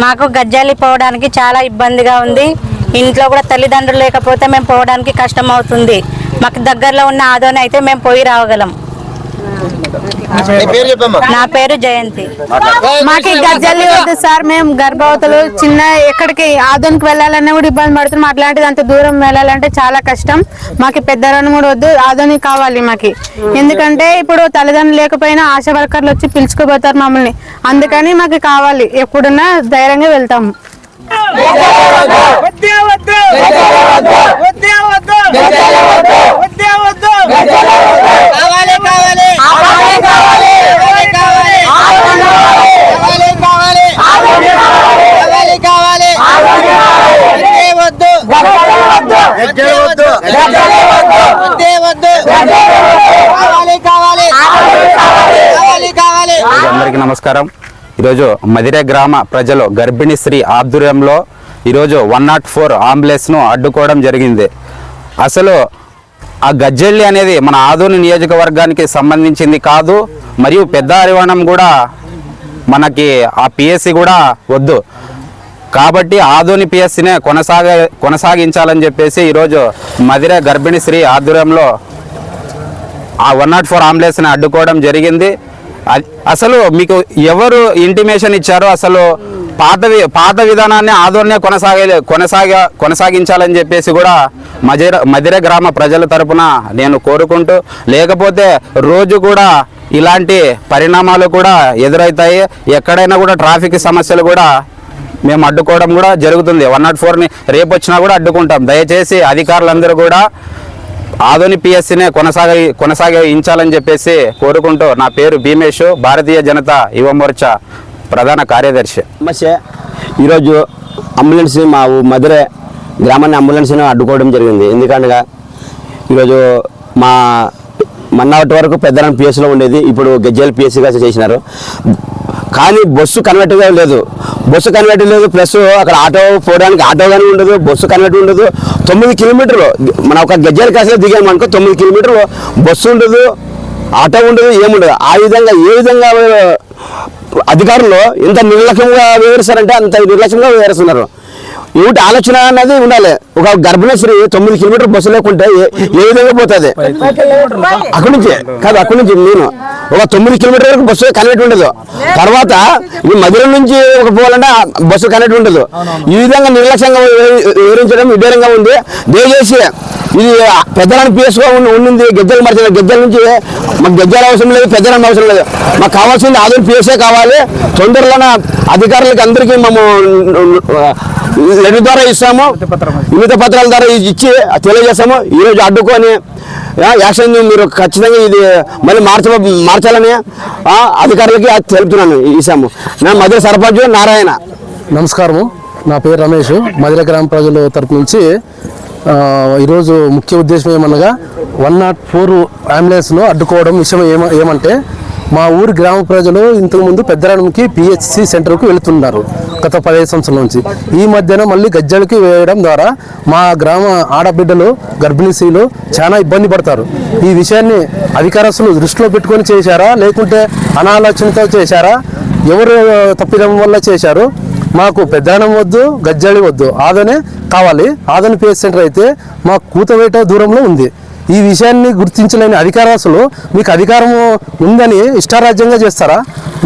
మాకు గజ్జాలి పోవడానికి చాలా ఇబ్బందిగా ఉంది. ఇంట్లో కూడా తల్లిదండ్రులు లేకపోతే మేము పోవడానికి కష్టం అవుతుంది. మాకు దగ్గరలో ఉన్న ఆదోని అయితే మేము పోయి రావగలం. నా పేరు జయంతి. మాకు గజ్జాలి వద్దు సార్. మేము గర్భవతులు చిన్న ఎక్కడికి ఆదోనికి వెళ్ళాలన్నా కూడా ఇబ్బంది పడుతున్నాం. అట్లాంటిది అంత దూరం వెళ్ళాలంటే చాలా కష్టం. మాకు పెద్దరని కూడా వద్దు, ఆదోని కావాలి మాకు. ఎందుకంటే ఇప్పుడు తల్లిదండ్రులు లేకపోయినా ఆశా వర్కర్లు వచ్చి పిలుచుకుపోతారు మమ్మల్ని. అందుకని మాకు కావాలి. ఎప్పుడున్నా ధైర్యంగా వెళ్తాము. అందరికీ నమస్కారం. ఈరోజు మదిరే గ్రామ ప్రజలు గర్భిణీ స్త్రీ ఆధ్వర్యంలో ఈరోజు 104 అంబులెన్స్ను అడ్డుకోవడం జరిగింది. అసలు ఆ గజ్జెల్లి అనేది మన ఆదోని నియోజకవర్గానికి సంబంధించింది కాదు. మరియు పెద్ద హరివాణం కూడా మనకి ఆ పిఎస్సి కూడా వద్దు. కాబట్టి ఆదోని పిఎస్సినే కొనసాగించాలని చెప్పేసి ఈరోజు మదిరే గర్భిణీ స్త్రీ ఆధ్వర్యంలో ఆ 104 అంబులెన్స్ని అడ్డుకోవడం జరిగింది. అసలు మీకు ఎవరు ఇంటిమేషన్ ఇచ్చారో అసలు పాత విధానాన్ని ఆదోనే కొనసాగించాలని చెప్పేసి కూడా మదిరే గ్రామ ప్రజల తరపున నేను కోరుకుంటూ, లేకపోతే రోజు కూడా ఇలాంటి పరిణామాలు కూడా ఎదురవుతాయి. ఎక్కడైనా కూడా ట్రాఫిక్ సమస్యలు కూడా మేము అడ్డుకోవడం కూడా జరుగుతుంది. 104ని రేపు వచ్చినా కూడా అడ్డుకుంటాం. దయచేసి అధికారులందరూ కూడా ఆదోని పిఎస్సినే కొనసాగించాలని చెప్పేసి కోరుకుంటూ, నా పేరు భీమేష్, భారతీయ జనతా యువ మోర్చా ప్రధాన కార్యదర్శి. సమస్య ఈరోజు అంబులెన్స్ మా మధురే గ్రామాన్ని అంబులెన్స్ను అడ్డుకోవడం జరిగింది. ఎందుకనగా ఈరోజు మన్నాటి వరకు పెద్దరాని పిఎస్లో ఉండేది, ఇప్పుడు గజ్జాలి పిఎస్సిగా చేసినారు. కానీ బస్సు కన్వర్ట్గా లేదు. ప్లస్ అక్కడ ఆటో పోవడానికి ఆటో కానీ ఉండదు, బస్సు కన్వర్ట్ ఉండదు. 9 కిలోమీటర్లు మన ఒక గజ్జాలి కాసులో దిగాము అనుకో, 9 కిలోమీటర్లు బస్సు ఉండదు, ఆటో ఉండదు, ఏముండదు. ఏ విధంగా అధికారులు ఎంత నిర్లక్ష్యంగా వివరిస్తారంటే అంత నిర్లక్ష్యంగా వివరిస్తున్నారు. ఏమిటి ఆలోచన అనేది ఉండాలి. ఒక గర్భిణీ స్త్రీ 9 కిలోమీటర్ బస్సు లేకుంటే ఏ విధంగా పోతుంది? అక్కడి నుంచి నేను ఒక 9 కిలోమీటర్ వరకు బస్సు కనెక్ట్ ఉండదు. తర్వాత ఈ మధుర నుంచి ఒక పోవాలంటే బస్సు కనెక్ట్ ఉండదు. ఈ విధంగా నిర్లక్ష్యంగా వివరించడం విడ్డూరంగా ఉంది. దయచేసి ఇది పెద్దరాని పిఎస్గా ఉండింది. గజ్జాలు మార్చిన గజ్జాల నుంచి మాకు గజ్జాలు అవసరం లేదు, పెద్దరాని అవసరం లేదు. మాకు కావాల్సింది ఆదోని పిఎస్ఏ కావాలి. తొందరలోనే అధికారులకి అందరికీ మేము లెటర్ ద్వారా ఇస్తాము, వినతి పత్రాల ద్వారా ఇచ్చి తెలియజేస్తాము. ఈరోజు అడ్డుకొని యాక్షన్ మీరు ఖచ్చితంగా ఇది మళ్ళీ మార్చాలని అధికారులకి తెలుపుతున్నాను. ఇస్తాము. నేను మధుర సర్పంచ్ నారాయణ. నమస్కారము, నా పేరు రమేష్. మధుర గ్రామ ప్రజల తరపు నుంచి ఈరోజు ముఖ్య ఉద్దేశం ఏమనగా 104 అంబులెన్స్ను అడ్డుకోవడం విషయం ఏమంటే, మా ఊరి గ్రామ ప్రజలు ఇంతకుముందు పెద్దరానికి పిహెచ్సి సెంటర్కు వెళుతున్నారు గత 15 సంవత్సరాల నుంచి. ఈ మధ్యన మళ్ళీ గజ్జాలకి వేయడం ద్వారా మా గ్రామ ఆడబిడ్డలు గర్భిణీ స్త్రీలు చాలా ఇబ్బంది పడతారు. ఈ విషయాన్ని అధికారస్తులు దృష్టిలో పెట్టుకొని చేశారా, లేకుంటే అనాలోచనతో చేశారా, ఎవరు తప్పిదం వల్ల చేశారు? మాకు పెద్దరానం వద్దు, గజ్జాలి వద్దు, ఆదోనే కావాలి. ఆదోని పిహెచ్ సెంటర్ అయితే మా కూతవేట దూరంలో ఉంది. ఈ విషయాన్ని గుర్తించలేని అధికారస్తులు మీకు అధికారం ఉందని ఇష్టారాజ్యంగా చేస్తారా?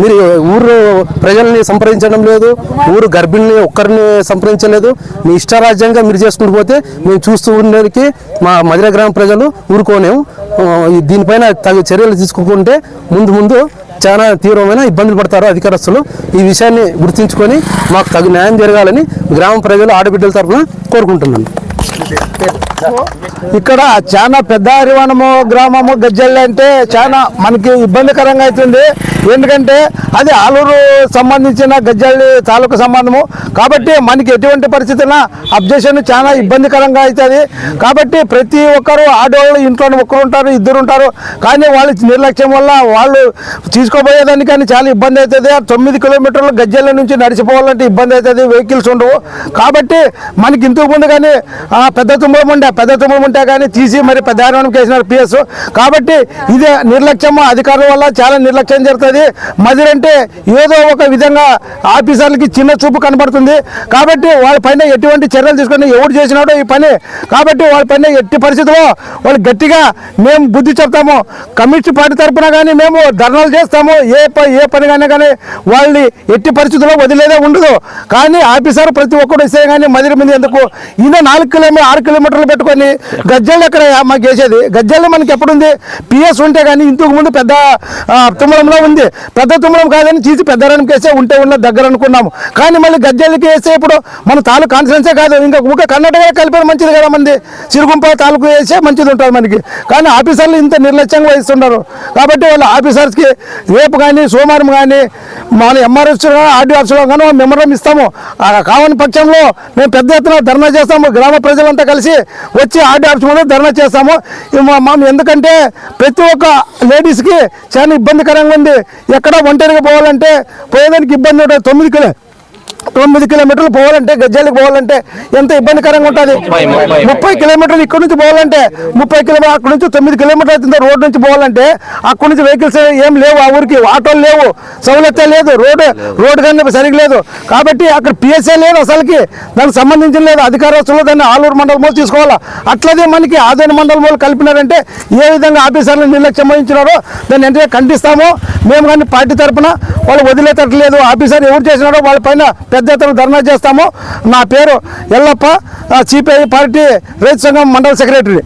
మీరు ఊరు ప్రజల్ని సంప్రదించడం లేదు, ఊరు గర్భిణిని ఒక్కరిని సంప్రదించలేదు. మీ ఇష్టారాజ్యంగా మీరు చేసుకుంటూ పోతే మేము చూస్తూ ఉండడానికి మా మధుర గ్రామ ప్రజలు ఊరుకోలేము. దీనిపైన తగు చర్యలు తీసుకుంటే ముందు చాలా తీవ్రమైన ఇబ్బందులు పడతారు అధికారస్తులు. ఈ విషయాన్ని గుర్తించుకొని మాకు తగు న్యాయం జరగాలని గ్రామ ప్రజలు ఆడబిడ్డల తరఫున కోరుకుంటున్నాను. ఇక్కడ చాలా పెద్ద హరివాణము గ్రామము గజ్జల్లి అంటే చాలా మనకి ఇబ్బందికరంగా అవుతుంది. ఎందుకంటే అది ఆలూరు సంబంధించిన గజ్జల్లి తాలూకు సంబంధము కాబట్టి మనకి ఎటువంటి పరిస్థితుల్లో అబ్జెక్షన్ చాలా ఇబ్బందికరంగా అవుతుంది. కాబట్టి ప్రతి ఒక్కరు ఆడవాళ్ళు ఇంట్లో ఒక్కరు ఉంటారు, ఇద్దరు ఉంటారు. కానీ వాళ్ళ నిర్లక్ష్యం వల్ల వాళ్ళు తీసుకోబోయేదానికి కానీ చాలా ఇబ్బంది అవుతుంది. 9 కిలోమీటర్లు గజ్జల్లి నుంచి నడిచిపోవాలంటే ఇబ్బంది అవుతుంది, వెహికల్స్ ఉండవు. కాబట్టి మనకి ఇంతకు ముందు కానీ పెద్ద తుమ్మలం ఉంటే కానీ తీసి మరి పెద్ద హరివాణంకి వేసినారు పిఎస్. కాబట్టి ఇదే నిర్లక్ష్యం అధికారుల వల్ల చాలా నిర్లక్ష్యం జరుగుతుంది. ఉన్నది. మదిర అంటే ఏదో ఒక విధంగా ఆఫీసర్లకి చిన్న చూపు కనబడుతుంది. కాబట్టి వాళ్ళ పైన ఎటువంటి చర్యలు తీసుకొని ఎవరు చేసినాడో ఈ పని, కాబట్టి వాళ్ళ పైన ఎట్టి పరిస్థితుల్లో వాళ్ళు గట్టిగా మేము బుద్ధి చెప్తాము. కమ్యూనిస్ట్ పార్టీ తరఫున కానీ మేము ధర్నాలు చేస్తాము. ఏ పని కానీ వాళ్ళని ఎట్టి పరిస్థితుల్లో వదిలేదే ఉండదు. కానీ ఆఫీసర్ ప్రతి ఒక్కరు ఇస్తే కానీ మదిర మీద ఎందుకు ఈయన 6 కిలోమీటర్లు పెట్టుకొని గజ్జలు ఎక్కడ మాకు వేసేది? గజ్జలు మనకి ఎప్పుడుంది? పిఎస్ ఉంటే కానీ ఇంతకు ముందు పెద్ద తుమ్మలంలో ఉంది. పెద్ద తుమ్మలం కాదని తీసి పెద్దరానికి వేసే ఉంటే ఉన్న దగ్గర అనుకున్నాము. కానీ మళ్ళీ గజ్జలకి వేస్తే ఇప్పుడు మన తాలూకు కాన్ఫరెన్సే కాదు, ఇంకా కర్ణాటక కలిపేది మంచిది కదా. మంది సిరుగుంప తాలూకు వేసే మంచిది ఉంటుంది మనకి. కానీ ఆఫీసర్లు ఇంత నిర్లక్ష్యంగా వహిస్తున్నారు. కాబట్టి వాళ్ళ ఆఫీసర్స్కి రేపు కానీ సోమవారం కానీ మన ఎంఆర్ఎస్ ఆర్డీ ఆఫీసులో కానీ మెమోరం ఇస్తాము. కావని పక్షంలో మేము పెద్ద ఎత్తున ధర్నా చేస్తాము. గ్రామ ప్రజలంతా కలిసి వచ్చి ఆర్డీ ఆఫీస్ ముందు ధర్నా చేస్తాము. ఎందుకంటే ప్రతి ఒక్క లేడీస్కి చాలా ఇబ్బందికరంగా ఉంది. ఎక్కడ ఒంటరిగా పోవాలంటే పోయేదానికి ఇబ్బంది ఉంటుంది. 9 కిలోమీటర్లు పోవాలంటే గజ్జాలకు పోవాలంటే ఎంత ఇబ్బందికరంగా ఉంటుంది. 30 కిలోమీటర్లు ఇక్కడ నుంచి పోవాలంటే 30 కిలోమీటర్లు అక్కడ నుంచి 9 కిలోమీటర్లు అవుతుంది రోడ్ నుంచి పోవాలంటే. అక్కడ నుంచి వెహికల్స్ ఏం లేవు, ఆ ఊరికి ఆటోలు లేవు, సౌలతే లేదు, రోడ్ కానీ సరిగ్గా లేదు. కాబట్టి అక్కడ పిఎస్ఏ లేదు, అసలుకి దానికి సంబంధించిన లేదు. అధికారస్తులు దాన్ని ఆలూరు మండలం మూలు తీసుకోవాలా. అట్లదే మనకి ఆదోని మండలం మూలు కలిపినారంటే ఏ విధంగా ఆఫీసర్లు నిర్లక్ష్యం వహించినారో దాన్ని వెంటనే ఖండిస్తాము. మేము కానీ పార్టీ తరఫున వాళ్ళు వదిలేటట్లేదు. ఆఫీసర్ ఎవరు చేసినారో వాళ్ళ పైన పెద్ద ఎత్తున ధర్నా చేస్తాము. నా పేరు ఎల్లప్ప, సిపిఐ పార్టీ రైతు సంఘం మండల సెక్రటరీ.